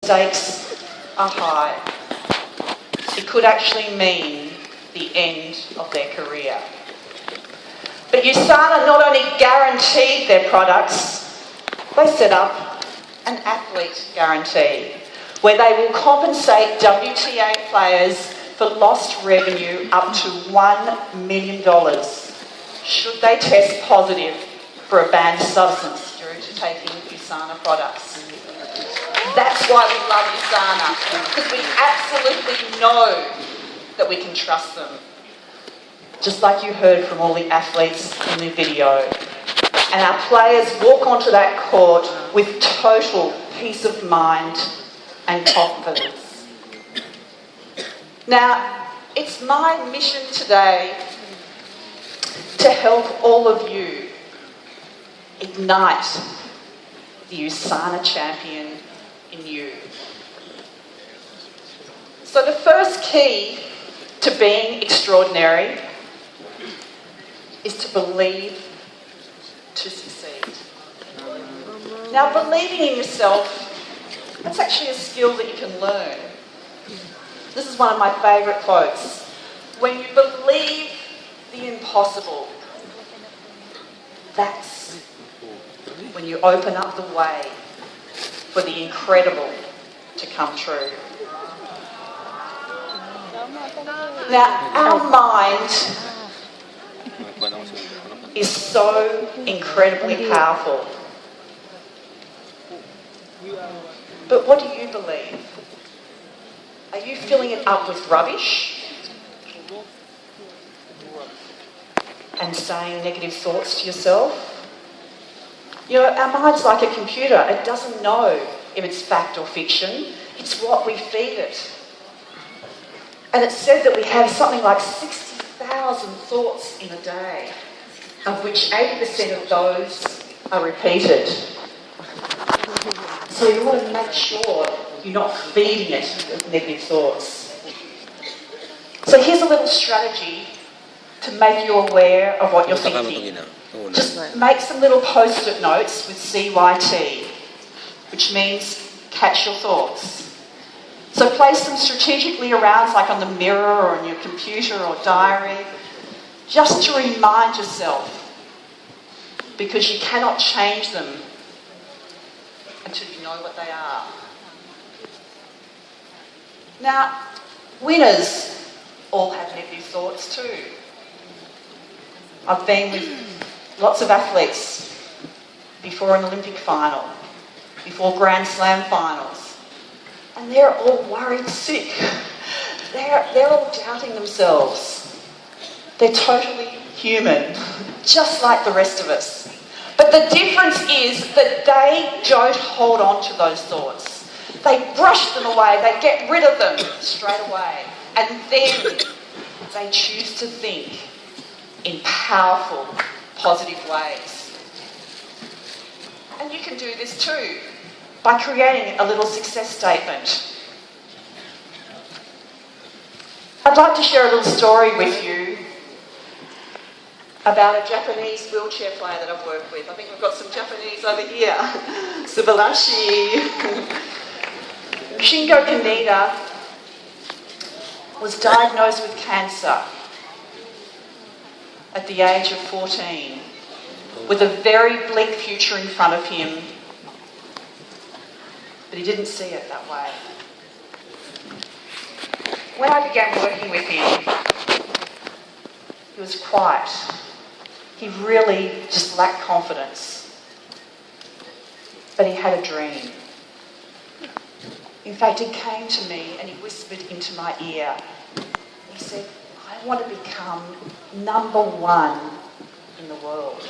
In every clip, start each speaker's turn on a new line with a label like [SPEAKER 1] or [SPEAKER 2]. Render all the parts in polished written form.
[SPEAKER 1] stakes are high. It could actually mean the end of their career. But USANA not only guaranteed their products, they set up an athlete guarantee where they will compensate WTA players for lost revenue up to $1 million should they test positive for a banned substance due to taking USANA products. That's why we love USANA, because we absolutely know that we can trust them. Just like you heard from all the athletes in the video. And our players walk onto that court with total peace of mind and confidence. Now, it's my mission today to help all of you ignite the USANA champion in you. So the first key to being extraordinary is to believe to succeed. Now, believing in yourself, that's actually a skill that you can learn. This is one of my favourite quotes. When you believe the impossible, that's when you open up the way for the incredible to come true. Now, our mind is so incredibly powerful. But what do you believe? Are you filling it up with rubbish and saying negative thoughts to yourself? You know, our mind's like a computer. It doesn't know if it's fact or fiction. It's what we feed it. And it's said that we have something like 60,000 thoughts in a day, of which 80% of those are repeated. So you want to make sure you're not feeding it with negative thoughts. So here's a little strategy to make you aware of what you're thinking. Just make some little post-it notes with CYT, which means catch your thoughts. So place them strategically around, like on the mirror or on your computer or diary, just to remind yourself, because you cannot change them until you know what they are. Now, winners all have negative thoughts too. I've been with lots of athletes before an Olympic final, before Grand Slam finals, and they're all worried sick. They're all doubting themselves. They're totally human, just like the rest of us. But the difference is that they don't hold on to those thoughts. They brush them away, they get rid of them straight away, and then they choose to think in powerful, positive ways. And you can do this too, by creating a little success statement. I'd like to share a little story with you about a Japanese wheelchair player that I've worked with. I think we've got some Japanese over here. Subarashi. Shingo Kaneda was diagnosed with cancer at the age of 14, with a very bleak future in front of him, but he didn't see it that way. When I began working with him, he was quiet. He really just lacked confidence, but he had a dream. In fact, he came to me and he whispered into my ear. He said, I want to become #1 in the world.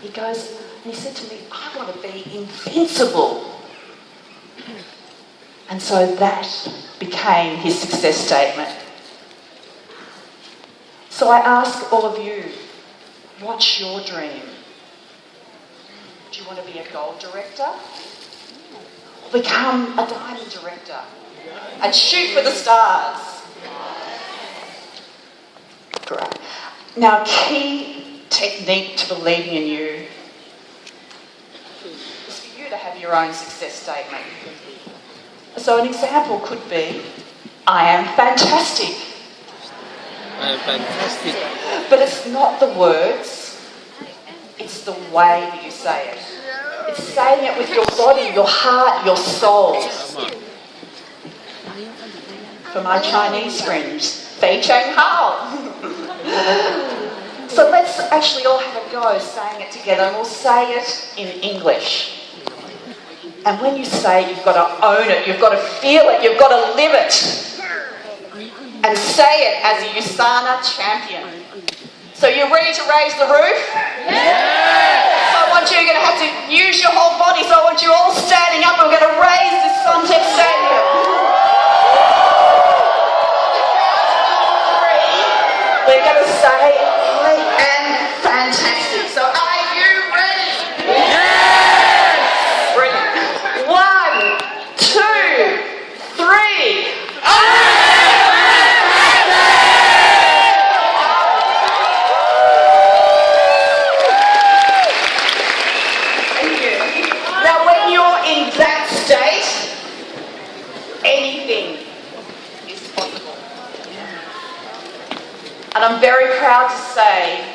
[SPEAKER 1] He goes, and he said to me, I want to be invincible. And so that became his success statement. So I ask all of you, what's your dream? Do you want to be a gold director? Or become a diamond director and shoot for the stars? Great. Now, key technique to believing in you is for you to have your own success statement. So an example could be, I am fantastic.
[SPEAKER 2] I am fantastic.
[SPEAKER 1] But it's not the words, it's the way that you say it. It's saying it with your body, your heart, your soul. For my Chinese friends, Fei Cheng Hao. So let's actually all have a go saying it together, and we'll say it in English. And when you say it, you've got to own it, you've got to feel it, you've got to live it. And say it as a USANA champion. So you're ready to raise the roof? Yeah! So I want you're going to have to use your whole body, so I want you all standing up, and we're going to raise this Suntec Stadium. We're going to say, I am fantastic. So are you ready? Yes! Brilliant. 1, 2, 3. Thank you. Now when you're in that state, anything is possible. And I'm very proud to say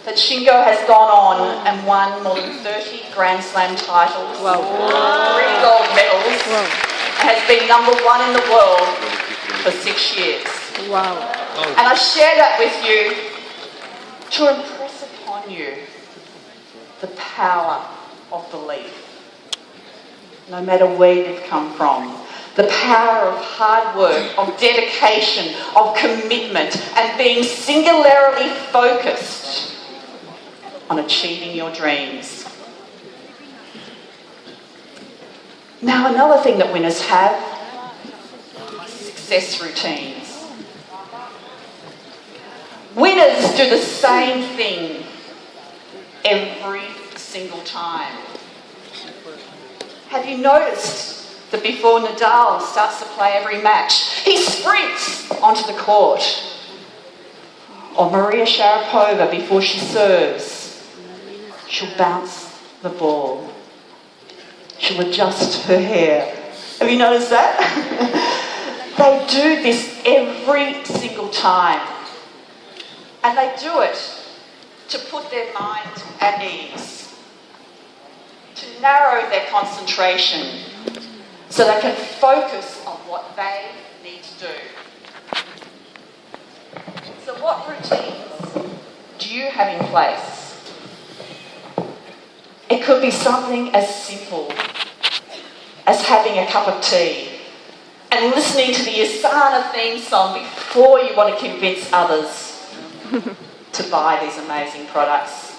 [SPEAKER 1] that Shingo has gone on and won more than 30 Grand Slam titles, 3 gold medals, and has been #1 in the world for 6 years.
[SPEAKER 3] Wow.
[SPEAKER 1] And I share that with you to impress upon you the power of belief. No matter where you've come from, the power of hard work, of dedication, of commitment, and being singularly focused on achieving your dreams. Now, another thing that winners have is success routines. Winners do the same thing every single time. Have you noticed that before Nadal starts to play every match, he sprints onto the court? Or Maria Sharapova, before she serves, she'll bounce the ball. She'll adjust her hair. Have you noticed that? They do this every single time. And they do it to put their mind at ease, to narrow their concentration, so they can focus on what they need to do. So what routines do you have in place? It could be something as simple as having a cup of tea and listening to the USANA theme song before you want to convince others to buy these amazing products.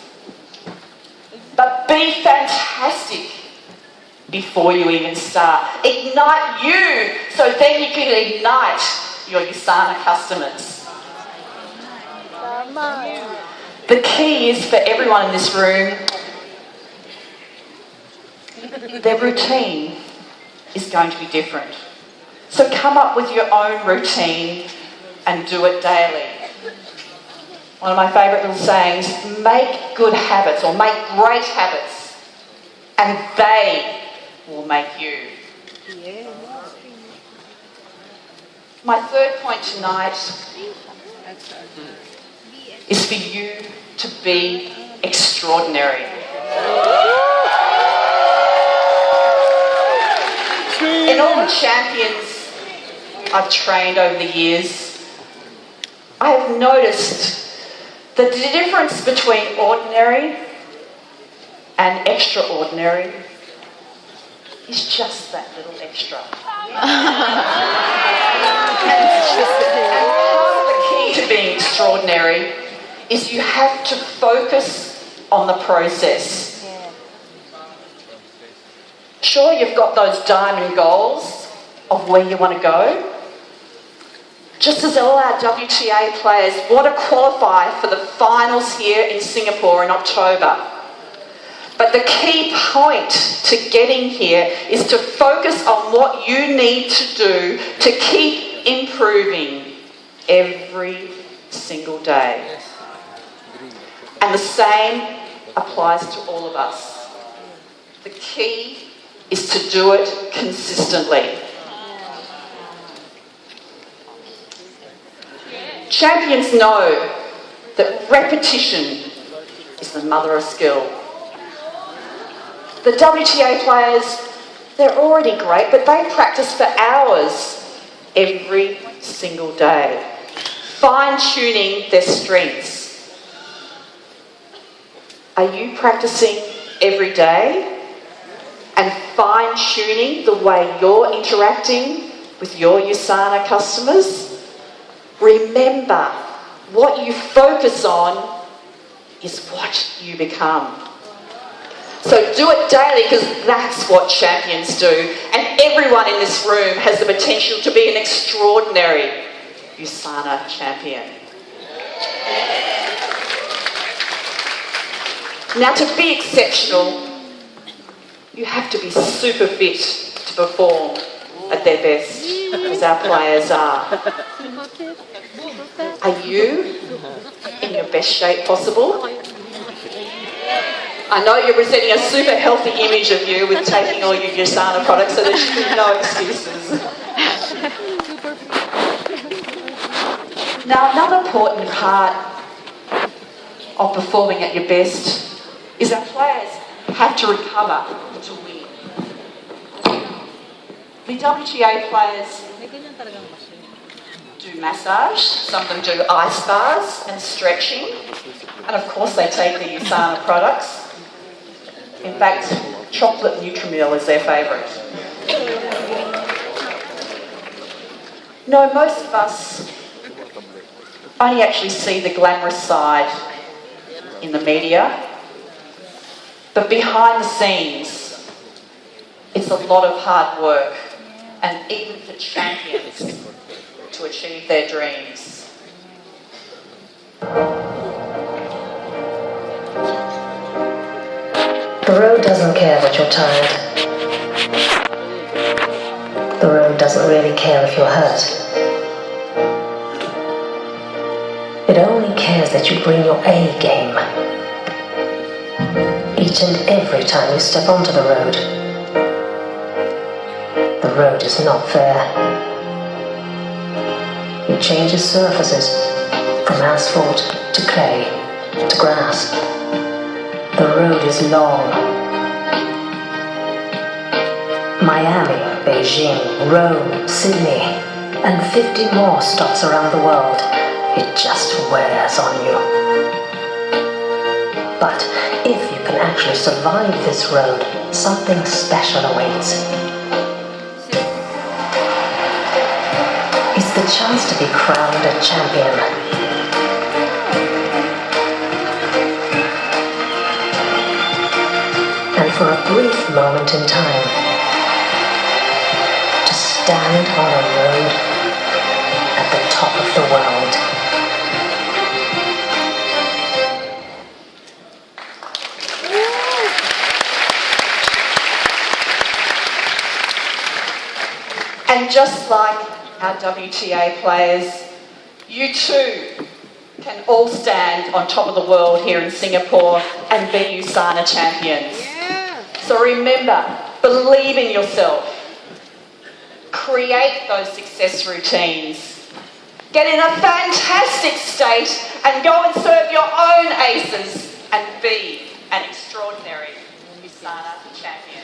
[SPEAKER 1] But be fantastic before you even start. Ignite you, so then you can ignite your USANA customers. The key is for everyone in this room, their routine is going to be different. So come up with your own routine and do it daily. One of my favourite little sayings, make good habits or make great habits, and they will make you. My third point tonight is for you to be extraordinary. In all the champions I've trained over the years, I have noticed that the difference between ordinary and extraordinary is just that little extra. And part of the key to being extraordinary is you have to focus on the process. Sure, you've got those diamond goals of where you want to go. Just as all our WTA players want to qualify for the finals here in Singapore in October. But the key point to getting here is to focus on what you need to do to keep improving every single day. And the same applies to all of us. The key is to do it consistently. Champions know that repetition is the mother of skill. The WTA players, they're already great, but they practice for hours every single day, fine-tuning their strengths. Are you practicing every day and fine-tuning the way you're interacting with your USANA customers? Remember, what you focus on is what you become. So do it daily, because that's what champions do. And everyone in this room has the potential to be an extraordinary USANA champion. Now, to be exceptional, you have to be super fit to perform at their best, as our players are. Are you in your best shape possible? I know you're presenting a super healthy image of you with taking all your USANA products, so there should be no excuses. Now, another important part of performing at your best is our players have to recover to win. The WTA players do massage, some of them do ice baths and stretching, and of course they take the USANA products. In fact, chocolate Nutrimil is their favourite. No, most of us only actually see the glamorous side in the media, but behind the scenes, it's a lot of hard work, and even for champions to achieve their dreams.
[SPEAKER 3] The road doesn't care that you're tired. The road doesn't really care if you're hurt. It only cares that you bring your A game. Each and every time you step onto the road. The road is not fair. It changes surfaces from asphalt to clay to grass. The road is long. Miami, Beijing, Rome, Sydney, and 50 more stops around the world. It just wears on you. But if you can actually survive this road, something special awaits. It's the chance to be crowned a champion. And for a brief moment in time, to stand on a road at the top of the world.
[SPEAKER 1] And just like our WTA players, you too can all stand on top of the world here in Singapore and be USANA champions. So remember, believe in yourself. Create those success routines. Get in a fantastic state and go and serve your own aces and be an extraordinary USANA champion.